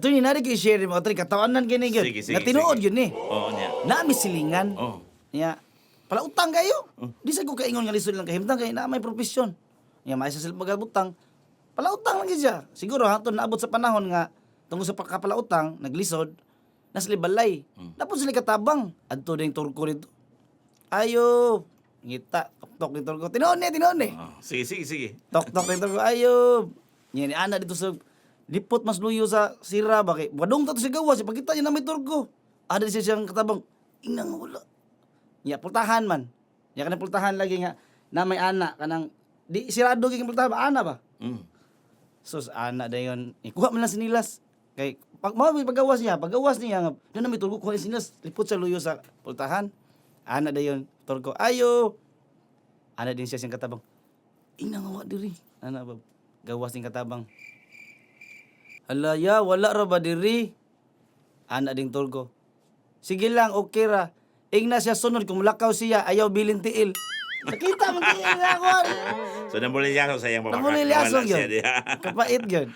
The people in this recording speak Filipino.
Ato ni nari kay share mo ato katawanan kini gyud. Sige, sige, Nga tinuod sige. yun ni. Oo niya. Nami silingan. Oo. Nya pala utang kayo. Di sa ko kaingon nga lisod lang kahimtang kay na may profesyon. Nya may sa sila magabutang. Pala utang lang gyud siya. Siguro haton naabot sa panahon nga tungod sa pagkapala utang naglisod nas balay. Tapos sila katabang adto ding turko dito. Ayo, ngita tok-tok ni turko. Tinuod ni. Oh, sige, sige, sige. Tok-tok ni turko. Ayo. Nya ni ana dito sa lipot mas luyo sa sira ba kay wadong ta to si gawas pagkita niya na may turko. Ada di siya siyang katabang inang wala. Ya pultahan man. Ya kanang pultahan lagi nga na may ana kanang di sirado gyud pultahan ba ana ba? Mm. Sus ana dayon. Ikuha man lang sinilas. Kay pag pagawas niya nga na may turko kuha ni sinilas lipot sa luyo sa pultahan. Ana dayon turko. Ayo. Ana din siya siyang katabang. Inang wa diri. Ana ba? Gawas ning katabang. Halaya, wala ra ba diri? Ana ding turko. Sige lang, okay ra. Ingna siya sunod kung mulakaw siya, ayaw bilin tiil. Nakita man tiil nga ako. So, namuli niya sa iyang Namuli Nawala liasong siya yun. diya. Kapait yun.